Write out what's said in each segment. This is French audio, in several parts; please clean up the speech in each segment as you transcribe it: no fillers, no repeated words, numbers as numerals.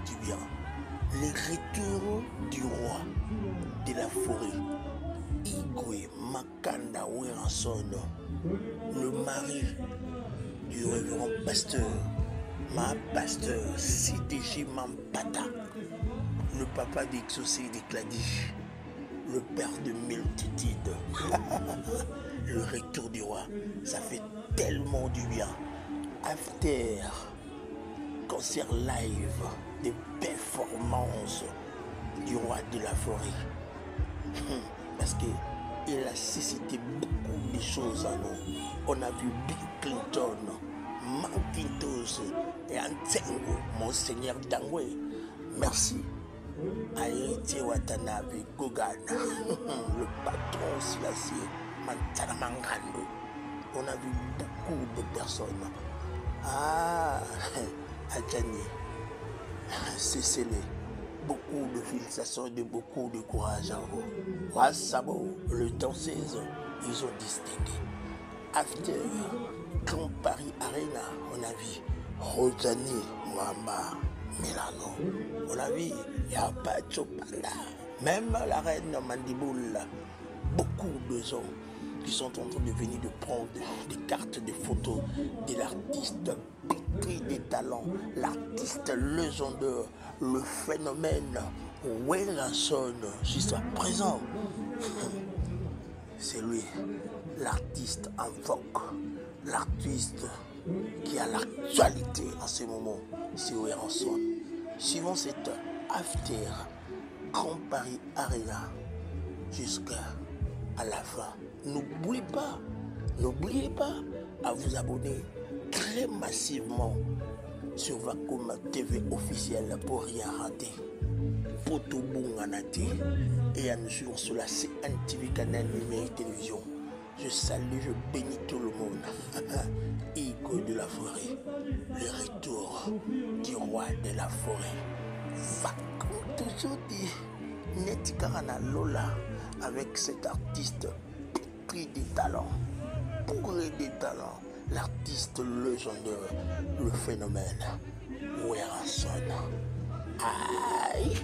du bien. Le retour du roi de la forêt, Igwe Makanda Weranson, le mari du révérend pasteur, ma pasteur CDG Mampata, le papa d'Exaucé et d'Écladie, le père de multitudes. Le retour du roi, ça fait tellement du bien. After concert live des performances du roi de la forêt. Parce qu'il a suscité beaucoup de choses à nous. On a vu Bill Clinton, Macintosh et Antengo, Monseigneur Dangwe. Merci à Héritier Watanabe, Gogan, le patron Silassie, Mantana Mangando. On a vu beaucoup de personnes. Ah, Adjani, Cécile, beaucoup de félicitations et de beaucoup de courage à vous. Wassabo, le danseuse, ils ont distingué. After, Grand Paris Arena, on a vu Rosani, Mama, Milano. On a vu Yapacho Panda. Même la reine Mandiboule, beaucoup de gens qui sont en train de venir de prendre des cartes de photos de l'artiste pétri des talents, l'artiste légendaire, le phénomène Weranson jusqu'à présent. C'est lui, l'artiste en vogue, l'artiste qui a l'actualité en ce moment, c'est Weranson. Suivant cette after Grand Paris Arena jusqu'à la fin. N'oubliez pas à vous abonner très massivement sur Vacom TV officiel pour rien rater. Pour tout bon anate et à nous suivre sur la CNTV canal numérique télévision. Je salue, je bénis tout le monde. Igwe de la forêt, le retour du roi de la forêt. Vacom toujours dit Netikarana Lola avec cet artiste pétri des talents, bourré des talents, l'artiste légendaire, le phénomène Weranson. Aïe,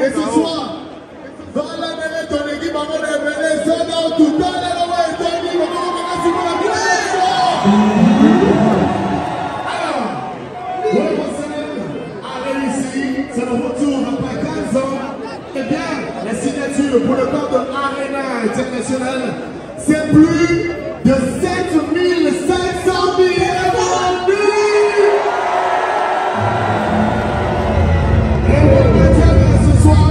Et ce soir, dans la mêlée, ton équipe va révéler ça dans tout à l'heure. A réussi, c'est le retour après 15 ans. Eh bien, la signature pour le corps de Arena International, c'est plus de 7500 billets vendus. Ce soir,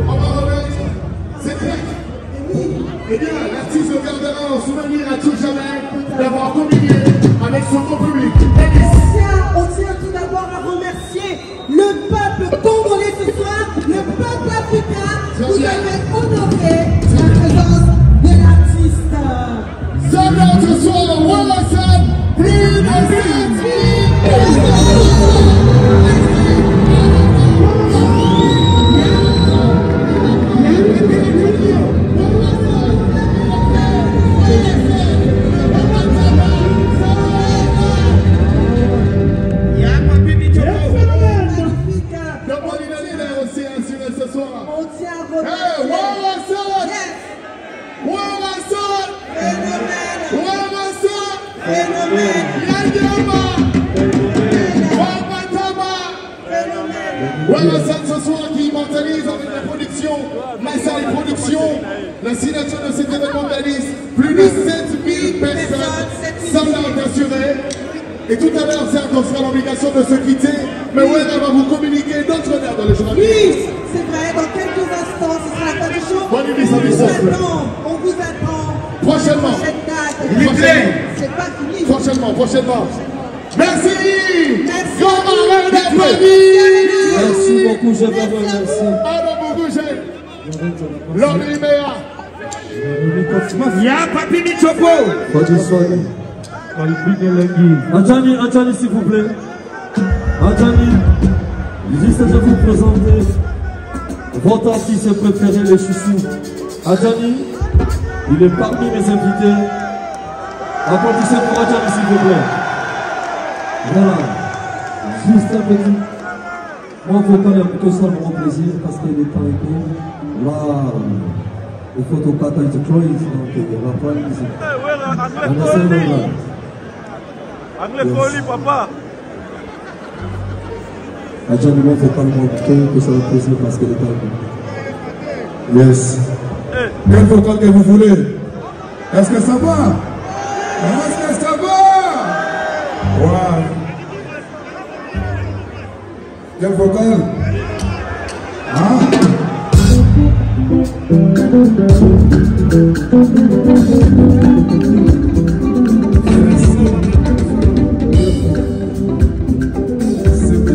on va remettre cette fête. Eh bien, l'artiste gardera en souvenir à tout jamais d'avoir communié avec son gros public. On tient tout d'abord à remercier le peuple congolais ce soir, le peuple africain. Vous avez honoré la présence de l'artiste. Zambia ce soir, voilà ça, plus de 7 ce soir qui immortalise avec la production, Massal Production, la signature de cet événement réalise plus de 7000 personnes, Zambia assuré. Et tout à l'heure, certes, on sera l'obligation de se quitter, mais ouais, on va vous communiquer d'autres honneurs dans le journal. Oui, c'est vrai, dans quelques instants, ce sera la fin du show. Bonne nuit, on vous attend. Prochainement. C'est pas fini. Prochainement. Merci. Merci beaucoup, je vous remercie. L'homme Liméa. Y'a Papi Michopo. Anthony, s'il vous plaît. Anthony, juste je vous présenter votre artiste préféré, le chouchou. Anthony, il est parmi mes invités. Applaudissez pour Anthony, s'il vous plaît. Voilà, juste un petit. Moi, il faut pas dire que ça me rend plaisir parce qu'il est pas écrit. Là, il faut tout pas être trop, donc il va pas ici. On essaie de voir. Anglais poli, papa. Adjani, il ne faut pas le montrer que ça va plaisir parce qu'il est pas écrit. Yes. Quel vocal que vous voulez? Est-ce que ça va? Est-ce que ça va? Ouais. Quel vocal? Hein?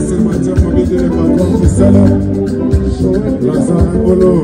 C'est Mathieu Mobile de patron qui s'est Lazare Bolo.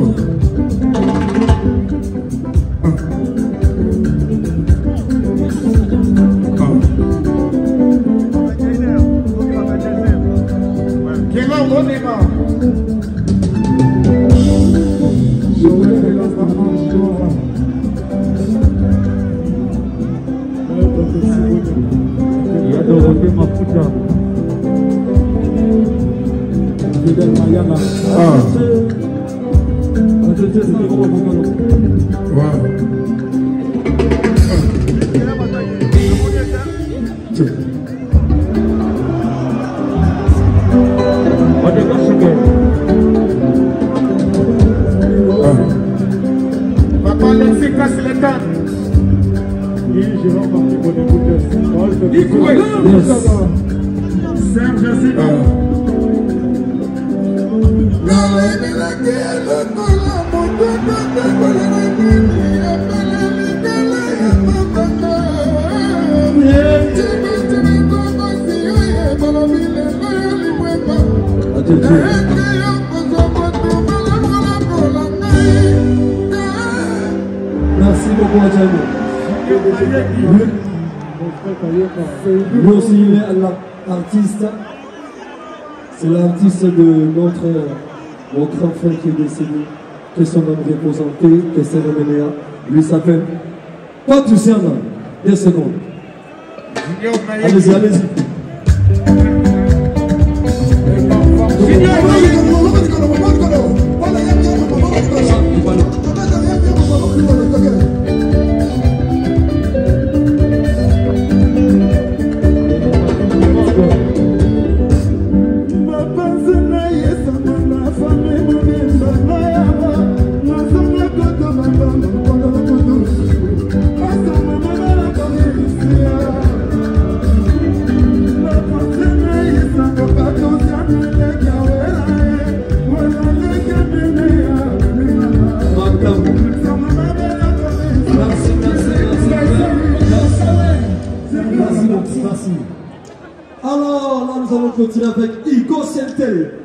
Merci beaucoup, Adjani. Lui aussi, il est l'artiste. C'est l'artiste de mon grand frère qui est décédé, que son nom repose en paix, que c'est le Ménéa. Lui s'appelle Patriciana. 2 secondes. Allez-y, allez-y. Alors, là, nous allons continuer avec Igo Sentel.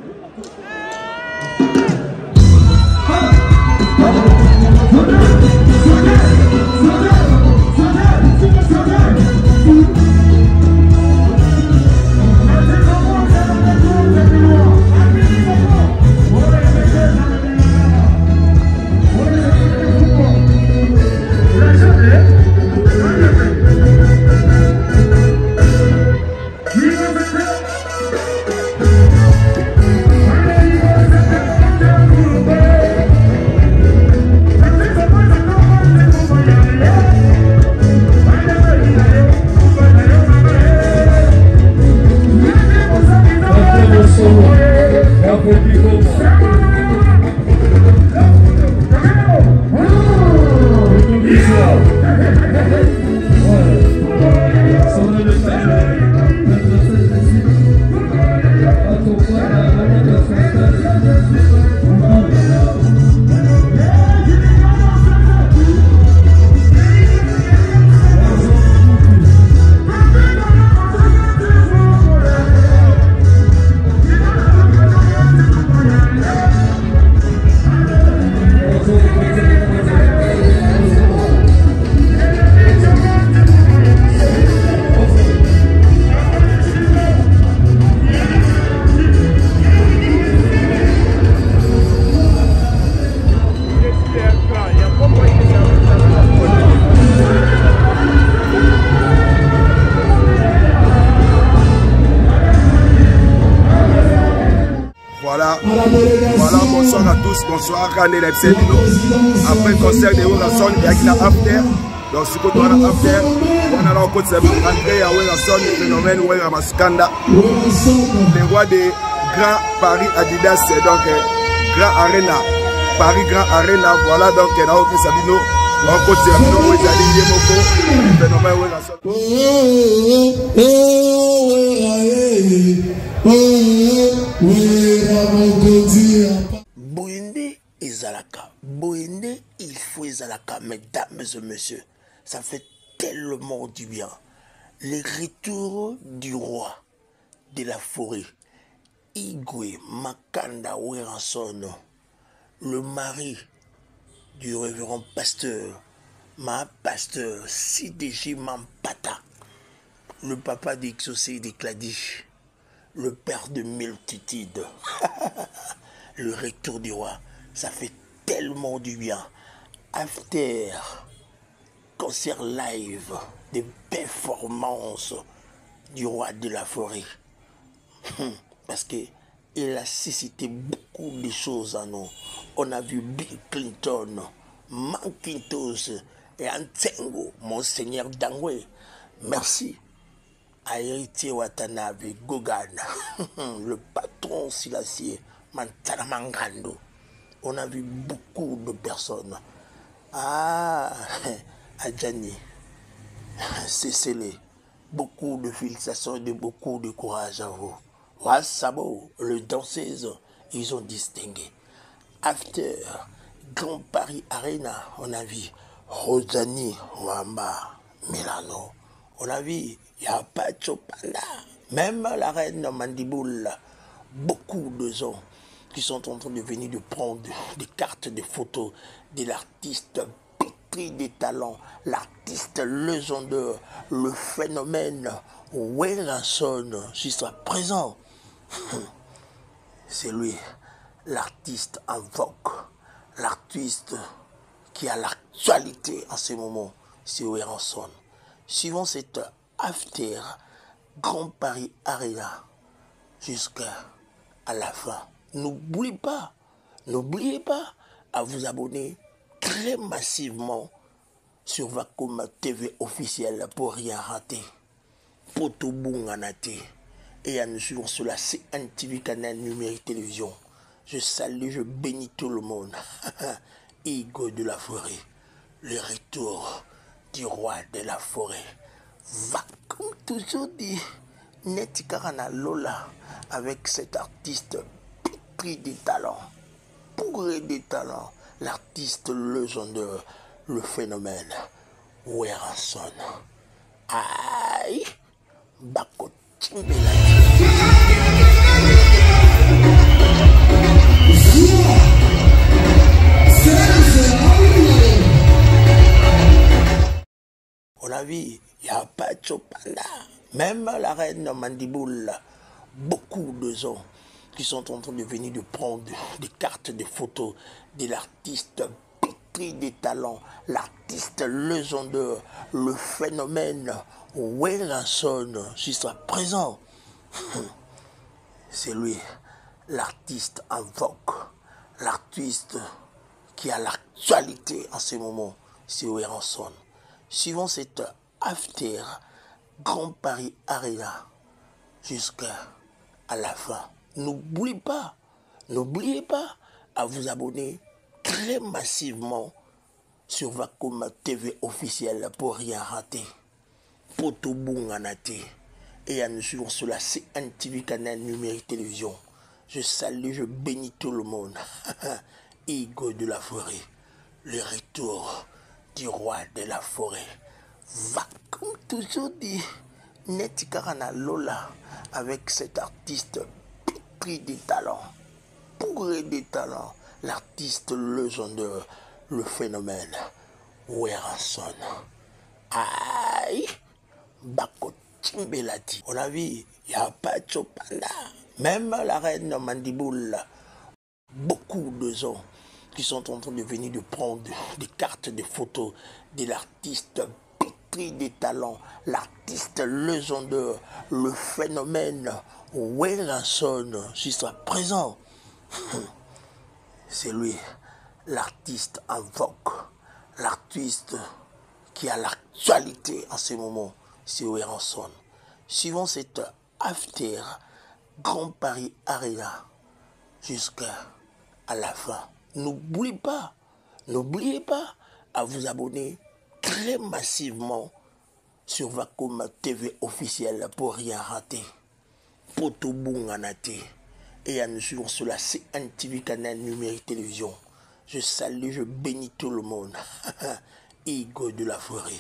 Voilà, bonsoir à tous, bonsoir à René Lepselino. Après le concert de Werason, il y a qui after. Donc, si vous avez after, on a encore André à Werason, le phénomène Weramasukanda. Le roi des Grand Paris Adidas, donc Grand Arena. Paris Grand Arena, voilà, donc il y a aussi Sabino. On continue, on est allé le phénomène Werason. Boende Ezalaka. Boende, il faut Ezalaka, mesdames et messieurs. Ça fait tellement du bien. Le retour du roi de la forêt, Igwe Makanda Werason, le mari du révérend pasteur, ma pasteur CDG Mampata, le papa d'Exaucé des Cladiches, le père de multitudes. Le retour du roi, ça fait tellement du bien. After, concert live, des performances du roi de la forêt. Parce que il a suscité beaucoup de choses en nous. On a vu Bill Clinton, Mankintos et Antengo, Monseigneur Dangwe. Merci à Héritier Watanabe, Gogan, le patron Silassier, Mantala Mangando. On a vu beaucoup de personnes. Ah, Adjani, Cécile, beaucoup de félicitations et beaucoup de courage à vous. Wassabo, les danseuses, ils ont distingué. After, Grand Paris Arena, on a vu Rosani, Wamba, Milano. On a vu Yapacho Panda, même la reine Mandiboule. Beaucoup de gens qui sont en train de venir de prendre des cartes de photos de l'artiste pétri des talents, l'artiste légendaire, le phénomène Weranson, jusqu'à présent. C'est lui, l'artiste en vogue, l'artiste qui a l'actualité en ce moment, c'est Weranson. Suivant cette after Grand Paris Arena jusqu'à la fin. N'oubliez pas à vous abonner très massivement sur Vacom TV officiel pour rien rater. Pour tout bon et à nous suivre sur la CNTV canal numérique télévision. Je salue, je bénis tout le monde. Igo de la forêt, le retour du roi de la forêt. Va comme toujours dit Netikarana Lola avec cet artiste pétri des talents, bourré des talents, l'artiste légendaire, le phénomène Weranson. Aïe, Bako Timbelati. On a vu, il n'y a pas de Chopanda. Même la reine Mandiboule, beaucoup de gens qui sont en train de venir de prendre des cartes de photos de l'artiste pétri des talents, l'artiste légendaire, le phénomène Weranson, jusqu'à présent. C'est lui, l'artiste en vogue, l'artiste qui a l'actualité en ce moment, c'est Weranson. Suivant cette after Grand Paris Arena jusqu'à la fin. N'oubliez pas à vous abonner très massivement sur Vacom TV officiel pour rien rater. Pour tout bon et à nous suivre sur la CNTV canal numérique télévision. Je salue, je bénis tout le monde. Igo de la forêt, le retour du roi de la forêt. Va comme toujours dit Netikarana Lola avec cet artiste pétri des talents, bourré des talents, l'artiste légendaire, le phénomène Weranson. Aïe, Bako Timbelati. On a vu, il n'y a pas de Chopanda. Même la reine Mandiboule, beaucoup de gens qui sont en train de venir de prendre des cartes de photos de l'artiste pétri des talents, l'artiste légendaire, le phénomène Weranson, jusqu'à présent. C'est lui, l'artiste en vogue, l'artiste qui a l'actualité en ce moment, c'est Weranson. Suivant cette after Grand Paris Arena jusqu'à la fin. N'oubliez pas à vous abonner très massivement sur Vacom TV officiel pour rien rater. Pour tout bon et à nous suivre sur la CNTV canal numérique télévision. Je salue, je bénis tout le monde. Igo de la forêt,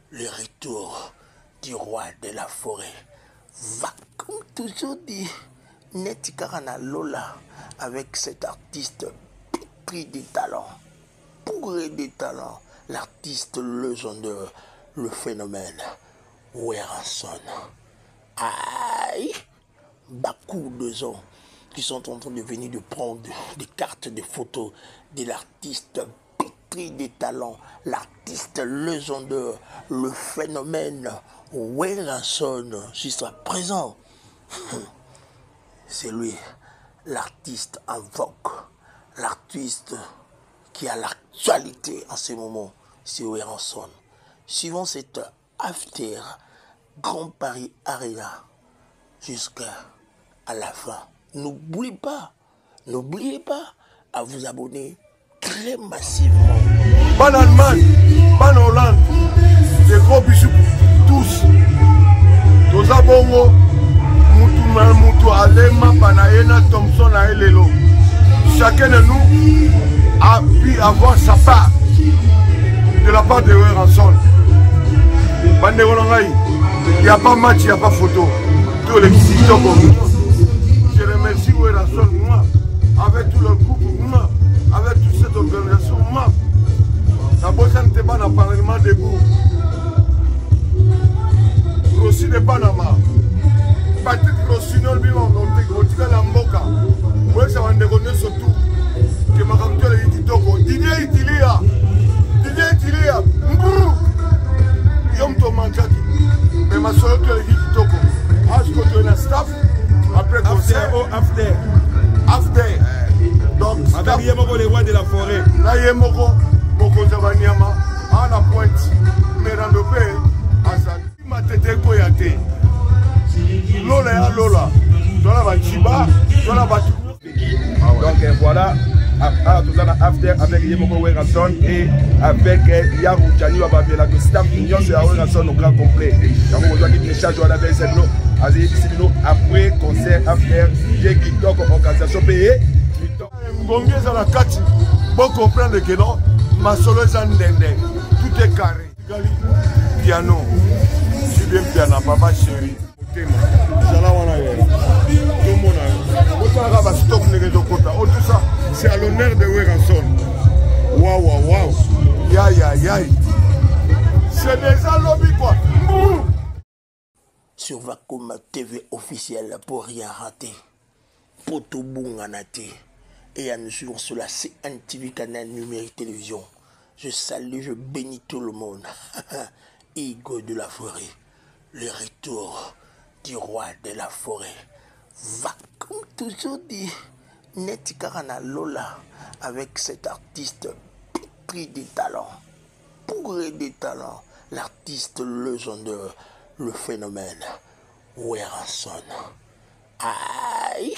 le retour du roi de la forêt. Va comme toujours dit Netikarana Lola avec cet artiste pétri des talents, bourré des talents, l'artiste légendaire, le phénomène Weranson. Aïe, beaucoup de gens qui sont en train de venir de prendre des cartes de photos de l'artiste pétri des talents, l'artiste légendaire, le phénomène Weranson, jusqu'à présent. C'est lui, l'artiste en vogue, l'artiste qui a l'actualité en ce moment, c'est Weranson. Suivant cette after Grand Paris Arena jusqu'à la fin. N'oubliez pas à vous abonner très massivement. Ban Allemagne, ban Hollande, des gros bisous pour tous. Toza bongo, Mutu Alema, Panayena, Thompson, Aelelo. Chacun de nous a pu avoir sa part de la part de Weranson. Il n'y a pas match, il n'y a pas photo. Tous les visiteurs comme nous. Je remercie Weranson, moi, avec tout le groupe, moi, avec toute cette organisation, moi. bosa n'était pas dans le parlement de goût. Rossi de Panama. Patrick Rossi non lui on tika la mboka. Ouais ça va ndekone surtout que ma camture est kitoko. Didier Itilia. Yom to mankaki. Mais ma soeur est kitoko. Ah je continue la staff après concert after. Donc avec Yemoko les rois de la forêt. Na Yemoko Moko Zavaniama à la pointe. Mais dans le pays Azali ma tête koyate. Lola ya Lola. Dola ba Chiba, dola ba donc voilà, tout ça after avec Yemoko Werason et avec Yarou Djani Wababela, le staff union c'est à Werason au grand complet. Donc on doit quitter charge à la belle scène après concert after j'ai quitté organisation payée. Mbongi za la kati, bon comprendre que non, ma solo est en dende, tout est carré. Piano, je bien piano, papa chéri. C'est à l'honneur de Werason. Waouh. Yaï. C'est déjà lobby quoi. Sur Vakoma TV officiel pour rien rater. Pour tout bon anaté. Et à nous suivre sur la CNTV canal numérique télévision. Je salue, je bénis tout le monde. Igo de la forêt. Le retour du roi de la forêt. Va comme toujours dit Netikarana Lola avec cet artiste pétri des talents, bourré des talents, l'artiste légendaire, le phénomène Werason. Aïe,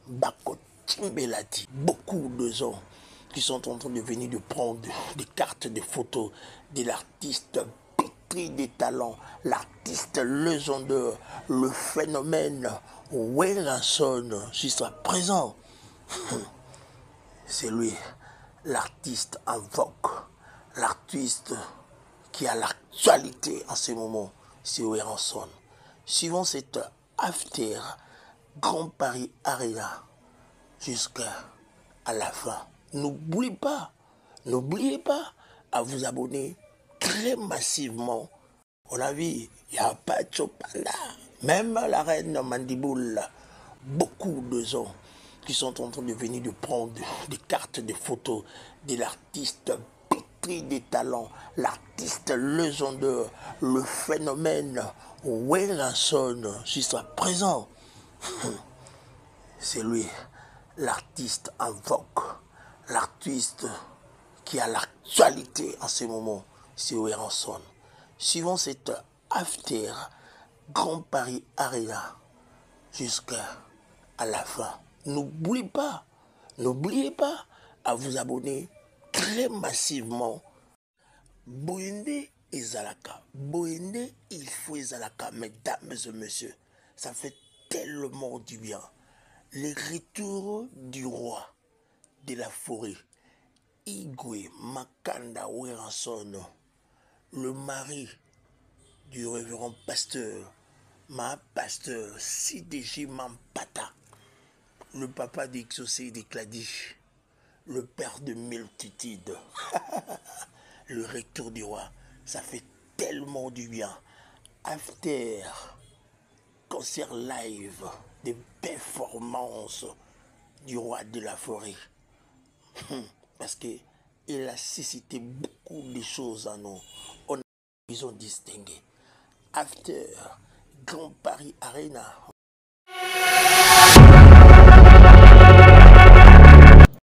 Bako Timbelati, beaucoup de gens qui sont en train de venir de prendre des cartes de photos de l'artiste pétri des talents, l'artiste légendaire, le phénomène Werason jusqu'à présent. C'est lui, l'artiste en vogue, l'artiste qui a l'actualité en ce moment, c'est Werason. Suivant cette after Grand Paris Arena jusqu'à la fin. N'oubliez pas à vous abonner très massivement. On a vu, il n'y a pas de Chopala, même la reine Mandiboule, beaucoup de gens qui sont en train de venir de prendre des cartes de photos de l'artiste pétri des talents, l'artiste légendaire, le phénomène Werason jusqu'à présent. C'est lui, l'artiste en vogue, l'artiste qui a l'actualité en ce moment, c'est Werason. Suivant cette after Grand Paris Arena jusqu'à la fin. N'oubliez pas à vous abonner très massivement. Boende et Zalaka. Boende, il faut Zalaka, mesdames et messieurs. Ça fait tellement du bien. Le retour du roi de la forêt. Igwe Makanda Werason, le mari du révérend pasteur, pasteur CDG Mampata, le papa d'Exaucé des Cladiches, le père de multitudes. Le retour du roi, ça fait tellement du bien. After concert live, des performances du roi de la forêt. Parce qu'il a suscité beaucoup de choses en nous. Ils ont distingué. After Grand Paris Arena.